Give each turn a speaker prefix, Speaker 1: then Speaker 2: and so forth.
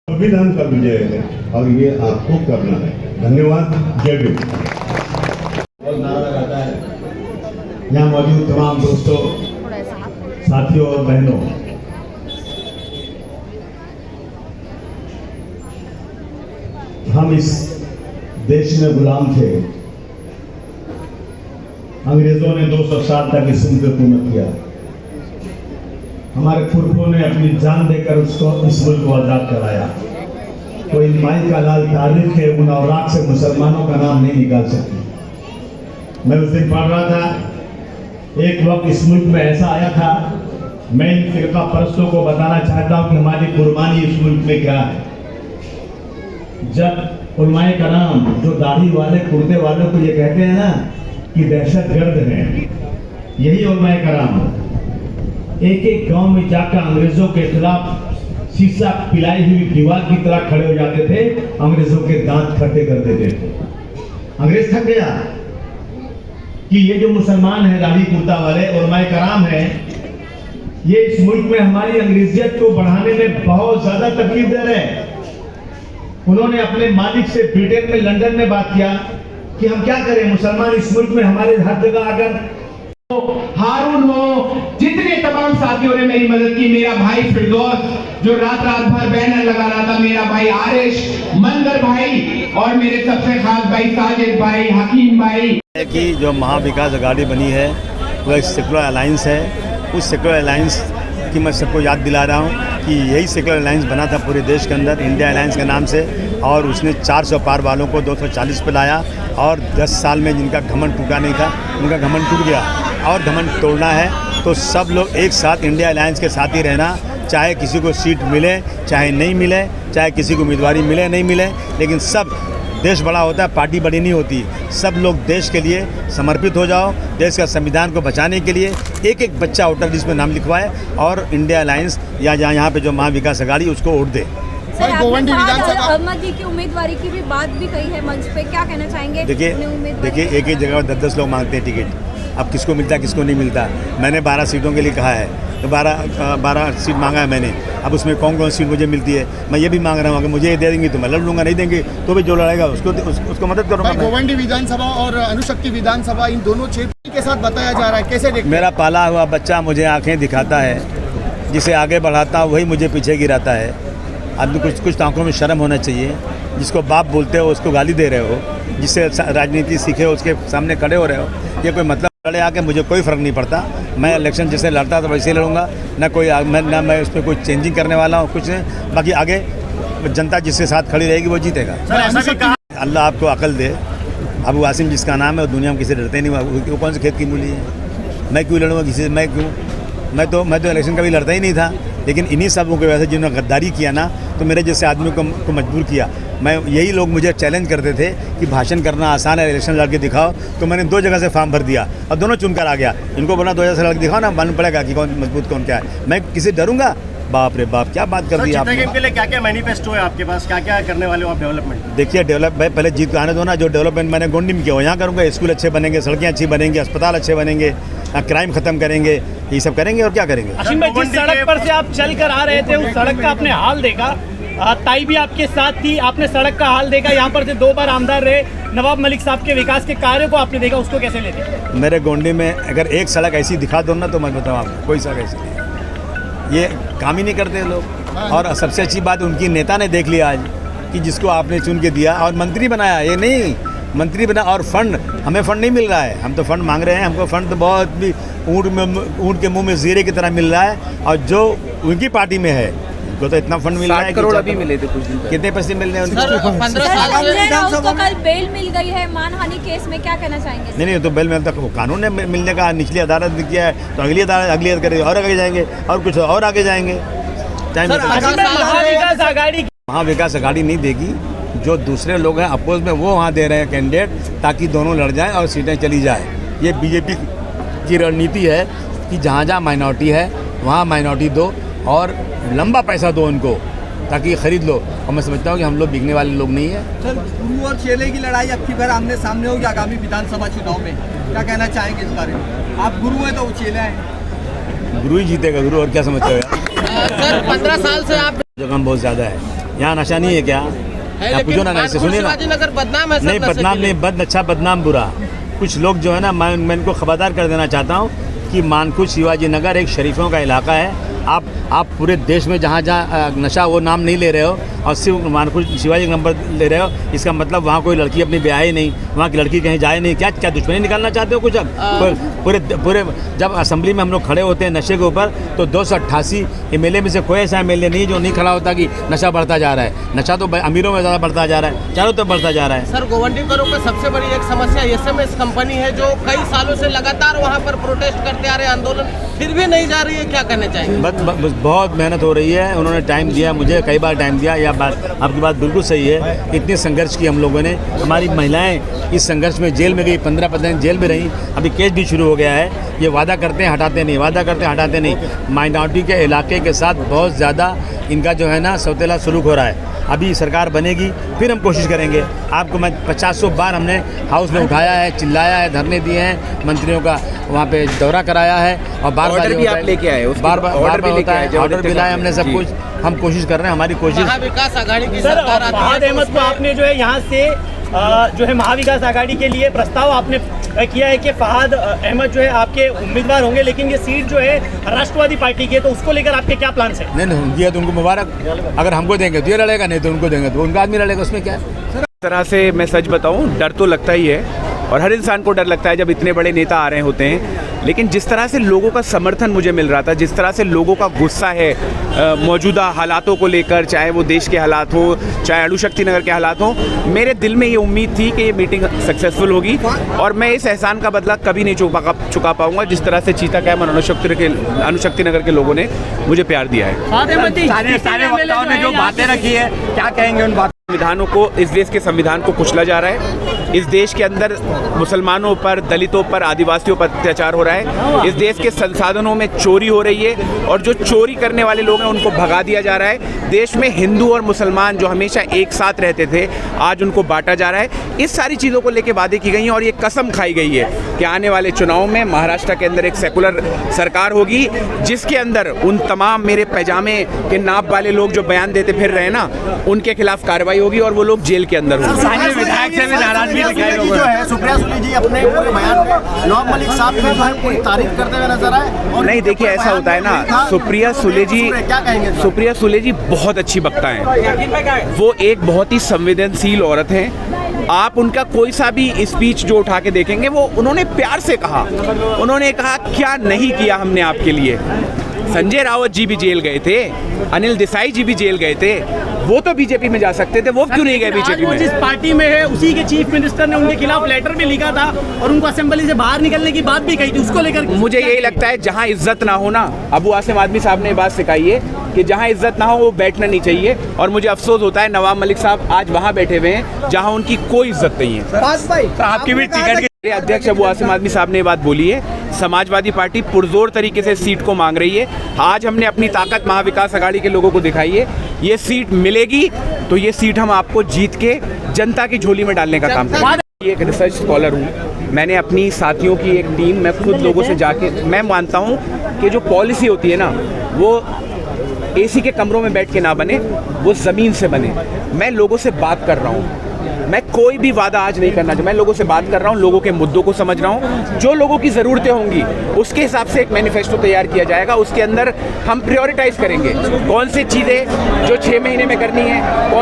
Speaker 1: संविधान का विजय है और ये आपको करना है। धन्यवाद। जय भीम।
Speaker 2: बहुत नारा लगाता है। यहाँ मौजूद तमाम दोस्तों, साथियों और बहनों, हम इस देश में गुलाम थे। अंग्रेजों ने 200 साल तक इस मुल्क को हुकूमत किया। हमारे पुरखों ने अपनी जान देकर उसको इस मुल्क को आजाद कराया। कोई माई का लाल तारीख है, उन औराक से मुसलमानों का नाम नहीं निकाल सकती। मैं उस दिन पढ़ रहा था, एक वक्त इस मुल्क में ऐसा आया था। मैं इन फिरका परस्तों को बताना चाहता हूं कि हमारी कुर्बानी इस मुल्क में क्या है। जब उलमाए कराम, जो दाढ़ी वाले कुर्ते वालों को ये कहते हैं ना कि दहशतगर्द हैं, यही उलमाए कराम एक एक गांव में जाकर अंग्रेजों के खिलाफ शीशा पिलाई हुई दीवार की तरह खड़े हो जाते थे, अंग्रेजों के दांत खट्टे कर देते थे। अंग्रेज थक गया कि ये जो मुसलमान है दाढ़ी कुर्ता वाले उलमाए कराम है, ये इस मुल्क में हमारी अंग्रेजियत को बढ़ाने में बहुत ज्यादा तकलीफ दे रहे हैं। उन्होंने अपने मालिक से ब्रिटेन में, लंदन में बात किया कि हम क्या करें, मुसलमान इस मुल्क में हमारे हर जगह आकर।
Speaker 3: हारून हो, जितने तमाम साथियों ने मेरी मदद की, मेरा भाई फिरदौस जो रात भर बैनर लगा रहा था, मेरा भाई आरिश, मंदर भाई और मेरे सबसे खास भाई साजिद भाई, हकीम भाई।
Speaker 4: कि जो महाविकास अघाड़ी बनी है वह एक सेकुलर अलायंस है। उस सेकुलर अलायंस की मैं सबको याद दिला रहा हूँ कि यही सेकुलर अलायंस बना था पूरे देश के अंदर, इंडिया अलायंस के नाम से, और उसने 400 पार वालों को 240 पे लाया। और 10 साल में जिनका घमंड टूटा नहीं था, उनका घमंड टूट गया और घमंड तोड़ना है तो सब लोग एक साथ इंडिया अलायंस के साथ ही रहना। चाहे किसी को सीट मिले चाहे नहीं मिले, चाहे किसी को उम्मीदवारी मिले नहीं मिले, लेकिन सब, देश बड़ा होता है, पार्टी बड़ी नहीं होती। सब लोग देश के लिए समर्पित हो जाओ, देश का संविधान को बचाने के लिए एक एक बच्चा वोटर लिस्ट में नाम लिखवाए और इंडिया अलायंस या यहाँ पे जो महाविकास अघाड़ी उसको वोट दे।
Speaker 5: अहमद जी की उम्मीदवारी की भी बात भी कही है मंच पे, क्या कहना चाहेंगे?
Speaker 4: देखिए एक एक जगह 10-10 लोग मांगते हैं टिकट। अब किसको मिलता है किसको नहीं मिलता। मैंने 12 सीटों के लिए कहा है, तो 12 सीट मांगा है मैंने। अब उसमें कौन कौन सीट मुझे मिलती है, मैं ये भी मांग रहा हूँ कि मुझे ये दे देंगे तो मैं लड़ लूँगा, नहीं देंगे तो भी जो लड़ेगा उसको मदद करूँगा।
Speaker 6: गोवंडी विधानसभा और अनुशक्ति विधानसभा, इन दोनों क्षेत्र के साथ बताया जा रहा है, कैसे देखते?
Speaker 4: मेरा पाला हुआ बच्चा मुझे आँखें दिखाता है, जिसे आगे बढ़ाता हूँ वही मुझे पीछे गिराता है। आदमी कुछ आंखों में शर्म होना चाहिए। जिसको बाप बोलते हो उसको गाली दे रहे हो, जिससे राजनीति सीखे हो उसके सामने खड़े हो रहे हो, ये कोई मतलब? लड़े आके मुझे कोई फ़र्क नहीं पड़ता। मैं इलेक्शन जैसे लड़ता तो वैसे ही लड़ूंगा, ना मैं उस पर कोई चेंजिंग करने वाला हूँ, कुछ नहीं। बाकी आगे जनता जिसके साथ खड़ी रहेगी वो जीतेगा। अल्लाह आपको अकल दे। अबू आसिम जिसका नाम है वो दुनिया में किसी डरते नहीं, वो कौन से खेत की मूली है? मैं क्यों लड़ूंगा किसी से? मैं तो इलेक्शन कभी लड़ता ही नहीं था, लेकिन इन्हीं सबों की वजह से जिन्होंने गद्दारी किया ना, तो मेरे जैसे आदमी को मजबूर किया। मैं यही लोग मुझे चैलेंज करते थे कि भाषण करना आसान है, इलेक्शन लड़के दिखाओ, तो मैंने 2 जगह से फॉर्म भर दिया और दोनों चुनकर आ गया। इनको बोला 2 जगह से लड़के दिखाओ ना, मालूम पड़ेगा कि कौन मजबूत कौन क्या है। मैं किसी डरूंगा? बाप रे बाप, क्या बात कर दी आपने।
Speaker 7: के लिए क्या क्या मैनिफेस्टो है आपके पास, क्या क्या करने वाले हो आप डेवलपमेंट?
Speaker 4: देखिए भाई पहले जीत आने दो ना। जो डेवलपमेंट मैंने गोंडी में किया वो यहाँ करूँगा। स्कूल अच्छे बनेंगे, सड़कें अच्छी बनेंगी, अस्पताल अच्छे बनेंगे, क्राइम खत्म करेंगे, ये सब करेंगे। और क्या करेंगे?
Speaker 7: जिस सड़क पर से आप चल कर आ रहे थे उस सड़क का आपने हाल देखा, ताई भी आपके साथ थी, आपने सड़क का हाल देखा। यहाँ पर से 2 बार आमदार रहे, नवाब मलिक साहब के विकास के कार्य को आपने देखा, उसको कैसे लेते?
Speaker 4: मेरे गोंडी में अगर एक सड़क ऐसी दिखा दो ना तो मैं बताऊँ आपको, कोई सड़क ऐसी नहीं। ये काम ही नहीं करते लोग। और सबसे अच्छी बात उनकी नेता ने देख लिया आज कि जिसको आपने चुन के दिया और मंत्री बनाया, ये नहीं मंत्री बना। और फंड, हमें फंड नहीं मिल रहा है, हम तो फंड मांग रहे हैं। हमको फंड तो बहुत भी ऊँट के मुंह में जीरे की तरह मिल रहा है, और जो उनकी पार्टी में है उनको तो इतना फंड मिल रहा है।
Speaker 8: 60 करोड़ अभी मिले थे कुछ दिन पहले।
Speaker 4: कितने पैसे मिल रहे हैं उनको?
Speaker 5: संजय राउत को कल बेल मिल गई है मानहानि केस में, क्या कहना चाहेंगे?
Speaker 4: नहीं, तो बेल में तक कानून ने मिलने का, निचली अदालत ने किया है, तो अगली अदालत करेगी और आगे जाएंगे और कुछ और आगे जाएंगे। महाविकास अघाड़ी नहीं देगी, जो दूसरे लोग हैं अपोज में वो वहाँ दे रहे हैं कैंडिडेट, ताकि दोनों लड़ जाएं और सीटें चली जाए। ये बीजेपी की रणनीति है कि जहाँ जहाँ माइनॉरिटी है वहाँ माइनॉरिटी दो और लंबा पैसा दो उनको, ताकि खरीद लो। और मैं समझता हूँ कि हम लोग बिकने वाले लोग नहीं है।
Speaker 8: सर, गुरु और चेले की लड़ाई अब की बार आमने सामने होगी आगामी विधानसभा चुनाव में, क्या कहना चाहेंगे इस बारे में? आप गुरु हैं तो वो चेले हैं।
Speaker 4: गुरु ही जीतेगा, गुरु और क्या समझते हो यार?
Speaker 8: सर 15 साल से आप
Speaker 4: जगह बहुत ज़्यादा है, यहाँ नशा नहीं है क्या? यहाँ पूछो ना से सुनिए ना।
Speaker 9: शिवाजीनगर बदनाम है।
Speaker 4: नहीं बदनाम नहीं, बद अच्छा बदनाम बुरा। कुछ लोग जो है ना, मैं इनको खबरदार कर देना चाहता हूँ कि मानकुश शिवाजी नगर एक शरीफों का इलाका है। आप पूरे देश में जहाँ जहाँ नशा वो नाम नहीं ले रहे हो और सिर्फ मानकुश शिवाजी नंबर ले रहे हो, इसका मतलब वहाँ कोई लड़की अपनी ब्याह ही नहीं, वहाँ की लड़की कहीं जाए नहीं। क्या क्या दुश्मनी निकालना चाहते हो कुछ? अब पूरे जब असेंबली में हम लोग खड़े होते हैं नशे के ऊपर, तो 288 एमएलए में से कोई ऐसा एमएलए नहीं जो नहीं खड़ा होता कि नशा बढ़ता जा रहा है। नशा तो अमीरों में ज़्यादा बढ़ता जा रहा है, चारों तरफ बढ़ता जा रहा है।
Speaker 9: सर, गोवंडीकरों में सबसे बड़ी एक समस्या एसएमएस कंपनी है जो कई सालों से लगातार वहाँ पर प्रोटेस्ट करते आ रहे हैं, आंदोलन फिर भी नहीं जा रही है, क्या कहना चाहिए?
Speaker 4: बस बहुत मेहनत हो रही है। उन्होंने टाइम दिया, मुझे कई बार टाइम दिया। यह बात आपकी बात बिल्कुल सही है। इतने संघर्ष की हम लोगों ने, हमारी महिलाएं इस संघर्ष में जेल में गई, 15 दिन जेल में रहीं। अभी केस भी शुरू हो गया है। ये वादा करते हैं हटाते नहीं, वादा करते हैं हटाते नहीं। माइनॉरिटी के इलाके के साथ बहुत ज़्यादा इनका जो है ना सौतेला सलूक हो रहा है। अभी सरकार बनेगी फिर हम कोशिश करेंगे। आपको मैं 50 बार हमने हाउस में उठाया है, चिल्लाया है, धरने दिए हैं, मंत्रियों का वहाँ पे दौरा कराया है और बार बार
Speaker 8: भी आप लेके आए,
Speaker 4: बार बार ऑर्डर भी लाए हमने, सब कुछ हम कोशिश कर रहे हैं। हमारी कोशिश
Speaker 9: महाविकास आघाड़ी की
Speaker 7: सर,
Speaker 9: सरकार
Speaker 7: फहाद अहमद को आपने जो है यहाँ से जो है महाविकास आघाड़ी के लिए प्रस्ताव आपने किया है कि फहाद अहमद जो है आपके उम्मीदवार होंगे, लेकिन ये सीट जो है राष्ट्रवादी पार्टी की है, तो उसको लेकर आपके क्या प्लान है?
Speaker 4: नहीं दिया तो उनको मुबारक। अगर हमको देंगे तो ये लड़ेगा, नहीं तो उनको देंगे तो उनका आदमी लड़ेगा, उसमें क्या है?
Speaker 10: तरह से मैं सच बताऊं, डर तो लगता ही है और हर इंसान को डर लगता है जब इतने बड़े नेता आ रहे होते हैं। लेकिन जिस तरह से लोगों का समर्थन मुझे मिल रहा था, जिस तरह से लोगों का गुस्सा है मौजूदा हालातों को लेकर, चाहे वो देश के हालात हो, चाहे अणुशक्ति नगर के हालात हो, मेरे दिल में ये उम्मीद थी कि ये मीटिंग सक्सेसफुल होगी और मैं इस एहसान का बदला कभी नहीं चुका पाऊंगा जिस तरह से चीता कैम्प और अणुशक्ति नगर के लोगों ने मुझे प्यार दिया है।
Speaker 8: सारे वक्ताओं ने जो बातें रखी है, क्या कहेंगे उन बातों?
Speaker 10: संविधानों को, इस देश के संविधान को कुचला जा रहा है। इस देश के अंदर मुसलमानों पर, दलितों पर, आदिवासियों पर अत्याचार हो रहा है। इस देश के संसाधनों में चोरी हो रही है और जो चोरी करने वाले लोग हैं उनको भगा दिया जा रहा है। देश में हिंदू और मुसलमान जो हमेशा एक साथ रहते थे, आज उनको बांटा जा रहा है। इस सारी चीज़ों को लेकर वादे की गई हैं और ये कसम खाई गई है कि आने वाले चुनाव में महाराष्ट्र के अंदर एक सेकुलर सरकार होगी जिसके अंदर उन तमाम मेरे पैजामे के नाप वाले लोग जो बयान देते फिर रहे ना, उनके खिलाफ कार्रवाई होगी और वो लोग जेल के अंदर होंगे।
Speaker 6: विधायक से भी नाराजगी दिखाई जो है सुप्रिया सुले जी अपने पूरे बयान में नवाब मलिक साहब की जो है पूरी तारीफ करते हुए नजर आए। और
Speaker 10: नहीं, देखिए ऐसा होता है ना, सुप्रिया सुले जी बहुत अच्छी वक्ता हैं। वो एक बहुत ही संवेदनशील औरत हैं। आप उनका कोई सा भी स्पीच जो उठा के देखेंगे, वो उन्होंने प्यार से कहा। उन्होंने कहा क्या नहीं किया हमने आपके लिए। संजय रावत जी भी जेल गए थे, अनिल देसाई जी भी जेल गए थे, वो तो बीजेपी में जा सकते थे, वो क्यों नहीं गए बीजेपी में?
Speaker 7: जिस पार्टी में है उसी के चीफ मिनिस्टर ने उनके खिलाफ लेटर भी लिखा था और उनको असेंबली से बाहर निकलने की बात भी कही थी, उसको लेकर
Speaker 10: मुझे यही लगता है जहां इज्जत ना हो ना, अबू आसिम आदमी साहब ने बात सिखाई है कि जहां इज्जत ना हो वो बैठना नहीं चाहिए। और मुझे अफसोस होता है नवाब मलिक साहब आज वहां बैठे हुए हैं जहां उनकी कोई इज्जत नहीं है।
Speaker 8: आपकी भी टिकट
Speaker 10: मेरे अध्यक्ष अबू आसिम आदमी साहब ने ये बात बोली है। समाजवादी पार्टी पुरजोर तरीके से सीट को मांग रही है। आज हमने अपनी ताकत महाविकास आघाड़ी के लोगों को दिखाई है। ये सीट मिलेगी तो ये सीट हम आपको जीत के जनता की झोली में डालने का काम करेंगे। एक रिसर्च स्कॉलर हूँ, मैंने अपनी साथियों की एक टीम, मैं खुद लोगों से जाके, मैं मानता हूँ कि जो पॉलिसी होती है ना, वो एसी के कमरों में बैठ के ना बने, वो ज़मीन से बने। मैं लोगों से बात कर रहा हूँ, मैं कोई भी वादा आज नहीं करना चाहता। मैं लोगों से बात कर रहा हूँ, लोगों के मुद्दों को समझ रहा हूँ। जो लोगों की ज़रूरतें होंगी उसके हिसाब से एक मैनिफेस्टो तैयार किया जाएगा। उसके अंदर हम प्रायोरिटाइज करेंगे कौन सी चीज़ें जो 6 महीने में करनी है,